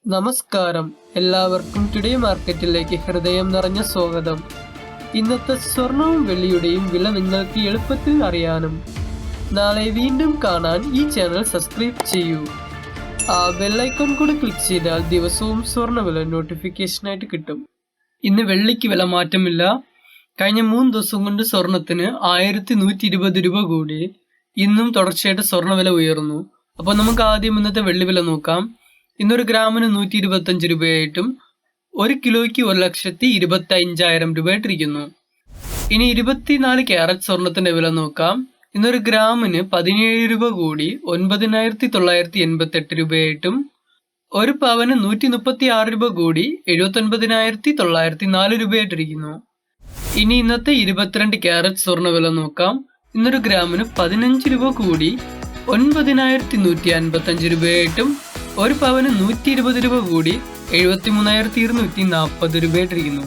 നമസ്കാരം, എല്ലാവർക്കും ടുഡേ മാർക്കറ്റിലേക്ക് ഹൃദയം നിറഞ്ഞ സ്വാഗതം. ഇന്നത്തെ സ്വർണവും വെള്ളിയുടെയും വില നിങ്ങൾക്ക് എളുപ്പത്തിൽ അറിയാനും നാളെ വീണ്ടും കാണാൻ ഈ ചാനൽ സബ്സ്ക്രൈബ് ചെയ്യൂ. ആ ബെല്ലൈക്കൺ കൂടി ക്ലിക്ക് ചെയ്താൽ ദിവസവും സ്വർണ്ണവില നോട്ടിഫിക്കേഷനായിട്ട് കിട്ടും. ഇന്ന് വെള്ളിക്ക് വില മാറ്റമില്ല. കഴിഞ്ഞ 3 ദിവസം കൊണ്ട് സ്വർണത്തിന് 1120 രൂപ കൂടി. ഇന്നും തുടർച്ചയായിട്ട് സ്വർണ്ണവില ഉയർന്നു. അപ്പോൾ നമുക്ക് ആദ്യം ഇന്നത്തെ വെള്ളി വില നോക്കാം. ഇന്നൊരു ഗ്രാമിന് 125 രൂപയായിട്ടും 1 കിലോയ്ക്ക് 1,25,000 രൂപയായിട്ടിരിക്കുന്നു. ഇനി 24 ക്യാരറ്റ് സ്വർണത്തിന്റെ വില നോക്കാം. ഇന്നൊരു ഗ്രാമിന് 17 രൂപ കൂടി 9,988 രൂപയായിട്ടും 1 പവന് 136 രൂപ കൂടി 79,904 രൂപയായിട്ടിരിക്കുന്നു. ഇനി ഇന്നത്തെ 22 ക്യാരറ്റ് സ്വർണ്ണ വില നോക്കാം. ഇന്നൊരു ഗ്രാമിന് 15 രൂപ കൂടി 9,155 രൂപയായിട്ടും 1 പവന് 120 രൂപ കൂടി 73,240 രൂപയായിട്ടിരിക്കുന്നു.